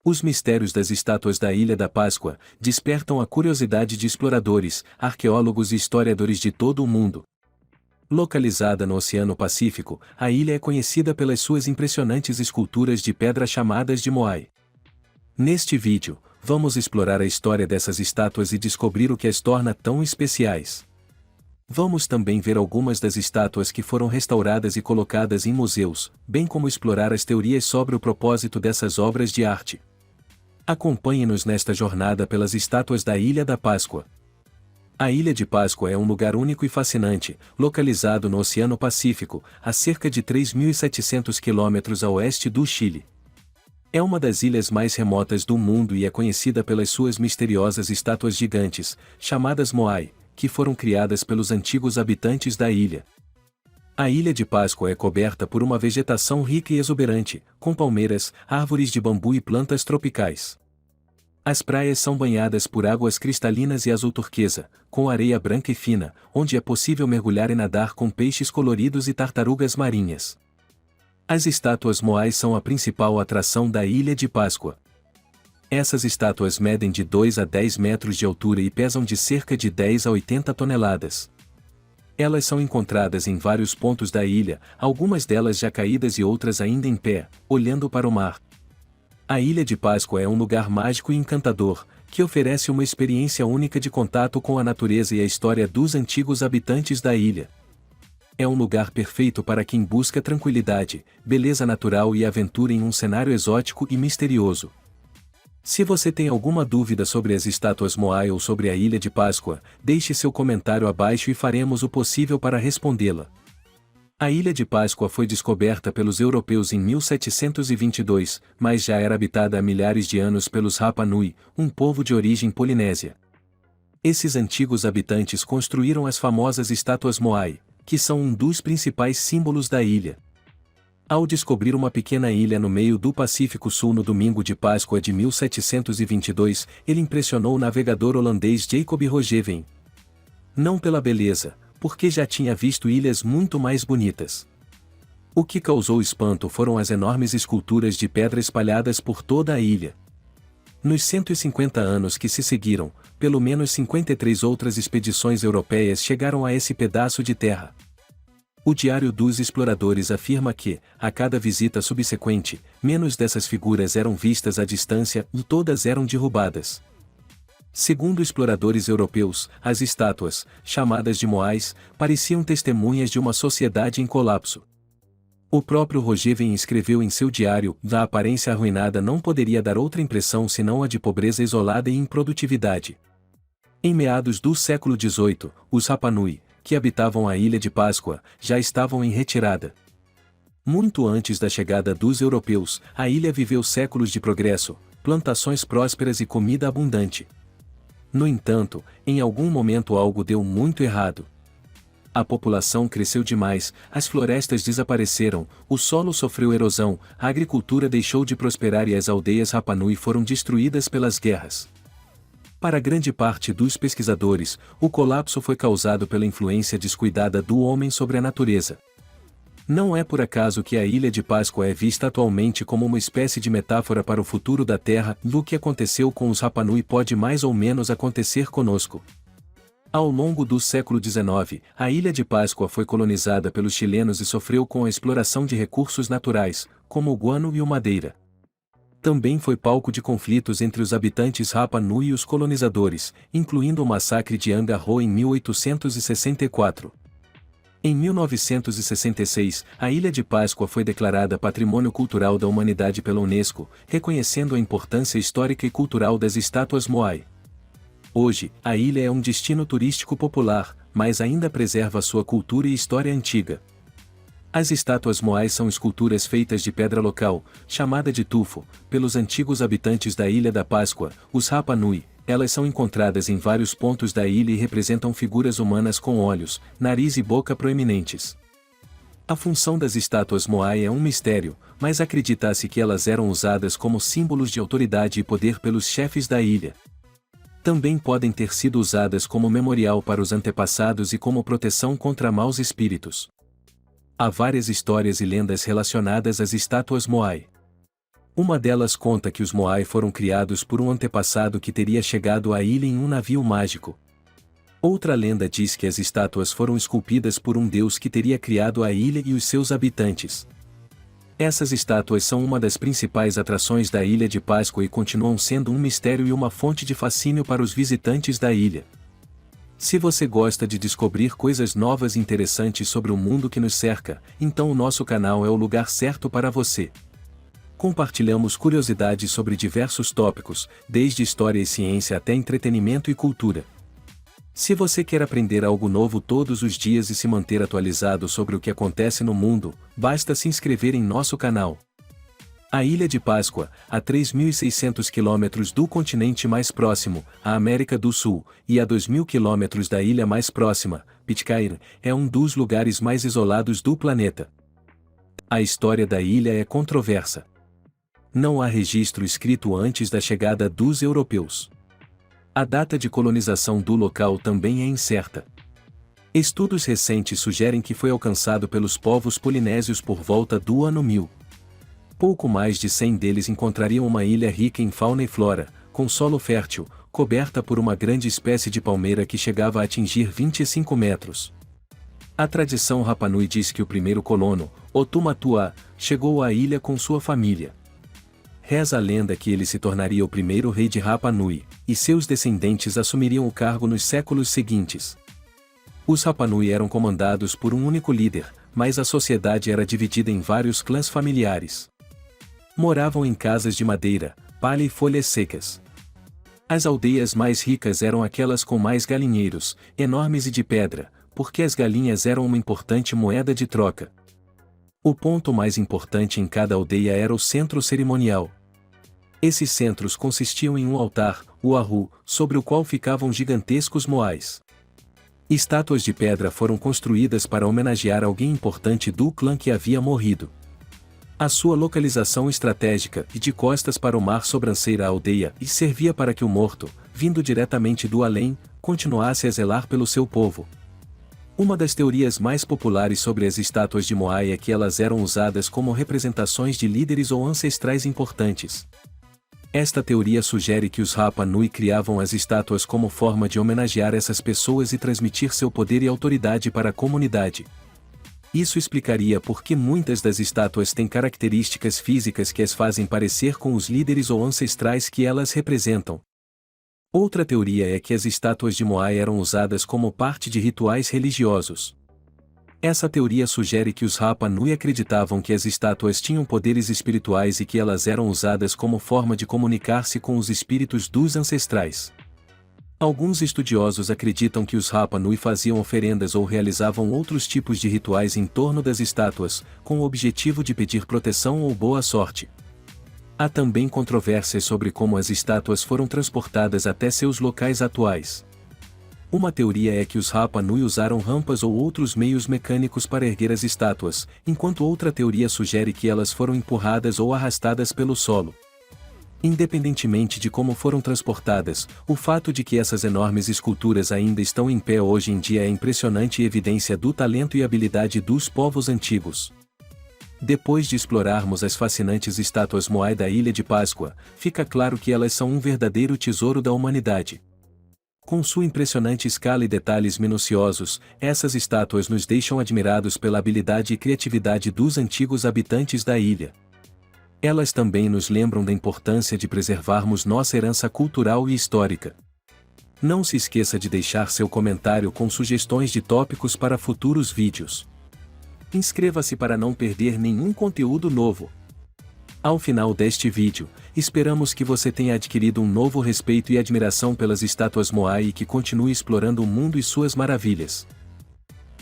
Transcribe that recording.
Os mistérios das estátuas da Ilha da Páscoa despertam a curiosidade de exploradores, arqueólogos e historiadores de todo o mundo. Localizada no Oceano Pacífico, a ilha é conhecida pelas suas impressionantes esculturas de pedra chamadas de moai. Neste vídeo, vamos explorar a história dessas estátuas e descobrir o que as torna tão especiais. Vamos também ver algumas das estátuas que foram restauradas e colocadas em museus, bem como explorar as teorias sobre o propósito dessas obras de arte. Acompanhe-nos nesta jornada pelas estátuas da Ilha da Páscoa. A Ilha de Páscoa é um lugar único e fascinante, localizado no Oceano Pacífico, a cerca de 3.700 quilômetros a oeste do Chile. É uma das ilhas mais remotas do mundo e é conhecida pelas suas misteriosas estátuas gigantes, chamadas moai, que foram criadas pelos antigos habitantes da ilha. A Ilha de Páscoa é coberta por uma vegetação rica e exuberante, com palmeiras, árvores de bambu e plantas tropicais. As praias são banhadas por águas cristalinas e azul turquesa, com areia branca e fina, onde é possível mergulhar e nadar com peixes coloridos e tartarugas marinhas. As estátuas moais são a principal atração da Ilha de Páscoa. Essas estátuas medem de 2 a 10 metros de altura e pesam de cerca de 10 a 80 toneladas. Elas são encontradas em vários pontos da ilha, algumas delas já caídas e outras ainda em pé, olhando para o mar. A Ilha de Páscoa é um lugar mágico e encantador, que oferece uma experiência única de contato com a natureza e a história dos antigos habitantes da ilha. É um lugar perfeito para quem busca tranquilidade, beleza natural e aventura em um cenário exótico e misterioso. Se você tem alguma dúvida sobre as estátuas moai ou sobre a Ilha de Páscoa, deixe seu comentário abaixo e faremos o possível para respondê-la. A Ilha de Páscoa foi descoberta pelos europeus em 1722, mas já era habitada há milhares de anos pelos Rapa Nui, um povo de origem polinésia. Esses antigos habitantes construíram as famosas estátuas moai, que são um dos principais símbolos da ilha. Ao descobrir uma pequena ilha no meio do Pacífico Sul no domingo de Páscoa de 1722, ele impressionou o navegador holandês Jacob Roggeveen. Não pela beleza, porque já tinha visto ilhas muito mais bonitas. O que causou espanto foram as enormes esculturas de pedra espalhadas por toda a ilha. Nos 150 anos que se seguiram, pelo menos 53 outras expedições europeias chegaram a esse pedaço de terra. O Diário dos Exploradores afirma que, a cada visita subsequente, menos dessas figuras eram vistas à distância e todas eram derrubadas. Segundo exploradores europeus, as estátuas, chamadas de moais, pareciam testemunhas de uma sociedade em colapso. O próprio Roggeveen escreveu em seu diário: a aparência arruinada não poderia dar outra impressão senão a de pobreza isolada e improdutividade. Em meados do século XVIII, os Rapa Nui, que habitavam a Ilha de Páscoa, já estavam em retirada. Muito antes da chegada dos europeus, a ilha viveu séculos de progresso, plantações prósperas e comida abundante. No entanto, em algum momento algo deu muito errado. A população cresceu demais, as florestas desapareceram, o solo sofreu erosão, a agricultura deixou de prosperar e as aldeias Rapa Nui foram destruídas pelas guerras. Para grande parte dos pesquisadores, o colapso foi causado pela influência descuidada do homem sobre a natureza. Não é por acaso que a Ilha de Páscoa é vista atualmente como uma espécie de metáfora para o futuro da Terra, e o que aconteceu com os Rapa Nui pode mais ou menos acontecer conosco. Ao longo do século XIX, a Ilha de Páscoa foi colonizada pelos chilenos e sofreu com a exploração de recursos naturais, como o guano e o madeira. Também foi palco de conflitos entre os habitantes Rapa Nui e os colonizadores, incluindo o massacre de Angarro em 1864. Em 1966, a Ilha de Páscoa foi declarada Patrimônio Cultural da Humanidade pela Unesco, reconhecendo a importância histórica e cultural das estátuas moai. Hoje, a ilha é um destino turístico popular, mas ainda preserva sua cultura e história antiga. As estátuas moais são esculturas feitas de pedra local, chamada de tufo, pelos antigos habitantes da Ilha da Páscoa, os Rapa Nui. Elas são encontradas em vários pontos da ilha e representam figuras humanas com olhos, nariz e boca proeminentes. A função das estátuas moai é um mistério, mas acredita-se que elas eram usadas como símbolos de autoridade e poder pelos chefes da ilha. Também podem ter sido usadas como memorial para os antepassados e como proteção contra maus espíritos. Há várias histórias e lendas relacionadas às estátuas moai. Uma delas conta que os Moai foram criados por um antepassado que teria chegado à ilha em um navio mágico. Outra lenda diz que as estátuas foram esculpidas por um deus que teria criado a ilha e os seus habitantes. Essas estátuas são uma das principais atrações da Ilha de Páscoa e continuam sendo um mistério e uma fonte de fascínio para os visitantes da ilha. Se você gosta de descobrir coisas novas e interessantes sobre o mundo que nos cerca, então o nosso canal é o lugar certo para você. Compartilhamos curiosidades sobre diversos tópicos, desde história e ciência até entretenimento e cultura. Se você quer aprender algo novo todos os dias e se manter atualizado sobre o que acontece no mundo, basta se inscrever em nosso canal. A Ilha de Páscoa, a 3.600 quilômetros do continente mais próximo, a América do Sul, e a 2.000 quilômetros da ilha mais próxima, Pitcairn, é um dos lugares mais isolados do planeta. A história da ilha é controversa. Não há registro escrito antes da chegada dos europeus. A data de colonização do local também é incerta. Estudos recentes sugerem que foi alcançado pelos povos polinésios por volta do ano 1000. Pouco mais de 100 deles encontrariam uma ilha rica em fauna e flora, com solo fértil, coberta por uma grande espécie de palmeira que chegava a atingir 25 metros. A tradição Rapa Nui diz que o primeiro colono, Otumatua, chegou à ilha com sua família. Reza a lenda que ele se tornaria o primeiro rei de Rapa Nui, e seus descendentes assumiriam o cargo nos séculos seguintes. Os Rapa Nui eram comandados por um único líder, mas a sociedade era dividida em vários clãs familiares. Moravam em casas de madeira, palha e folhas secas. As aldeias mais ricas eram aquelas com mais galinheiros, enormes e de pedra, porque as galinhas eram uma importante moeda de troca. O ponto mais importante em cada aldeia era o centro cerimonial. Esses centros consistiam em um altar, o Ahu, sobre o qual ficavam gigantescos moais. Estátuas de pedra foram construídas para homenagear alguém importante do clã que havia morrido. A sua localização estratégica e de costas para o mar sobranceira a aldeia e servia para que o morto, vindo diretamente do além, continuasse a zelar pelo seu povo. Uma das teorias mais populares sobre as estátuas de Moai é que elas eram usadas como representações de líderes ou ancestrais importantes. Esta teoria sugere que os Rapa Nui criavam as estátuas como forma de homenagear essas pessoas e transmitir seu poder e autoridade para a comunidade. Isso explicaria por que muitas das estátuas têm características físicas que as fazem parecer com os líderes ou ancestrais que elas representam. Outra teoria é que as estátuas de Moai eram usadas como parte de rituais religiosos. Essa teoria sugere que os Rapa Nui acreditavam que as estátuas tinham poderes espirituais e que elas eram usadas como forma de comunicar-se com os espíritos dos ancestrais. Alguns estudiosos acreditam que os Rapa Nui faziam oferendas ou realizavam outros tipos de rituais em torno das estátuas, com o objetivo de pedir proteção ou boa sorte. Há também controvérsias sobre como as estátuas foram transportadas até seus locais atuais. Uma teoria é que os Rapa Nui usaram rampas ou outros meios mecânicos para erguer as estátuas, enquanto outra teoria sugere que elas foram empurradas ou arrastadas pelo solo. Independentemente de como foram transportadas, o fato de que essas enormes esculturas ainda estão em pé hoje em dia é impressionante e evidência do talento e habilidade dos povos antigos. Depois de explorarmos as fascinantes estátuas Moai da Ilha de Páscoa, fica claro que elas são um verdadeiro tesouro da humanidade. Com sua impressionante escala e detalhes minuciosos, essas estátuas nos deixam admirados pela habilidade e criatividade dos antigos habitantes da ilha. Elas também nos lembram da importância de preservarmos nossa herança cultural e histórica. Não se esqueça de deixar seu comentário com sugestões de tópicos para futuros vídeos. Inscreva-se para não perder nenhum conteúdo novo. Ao final deste vídeo, esperamos que você tenha adquirido um novo respeito e admiração pelas estátuas Moai e que continue explorando o mundo e suas maravilhas.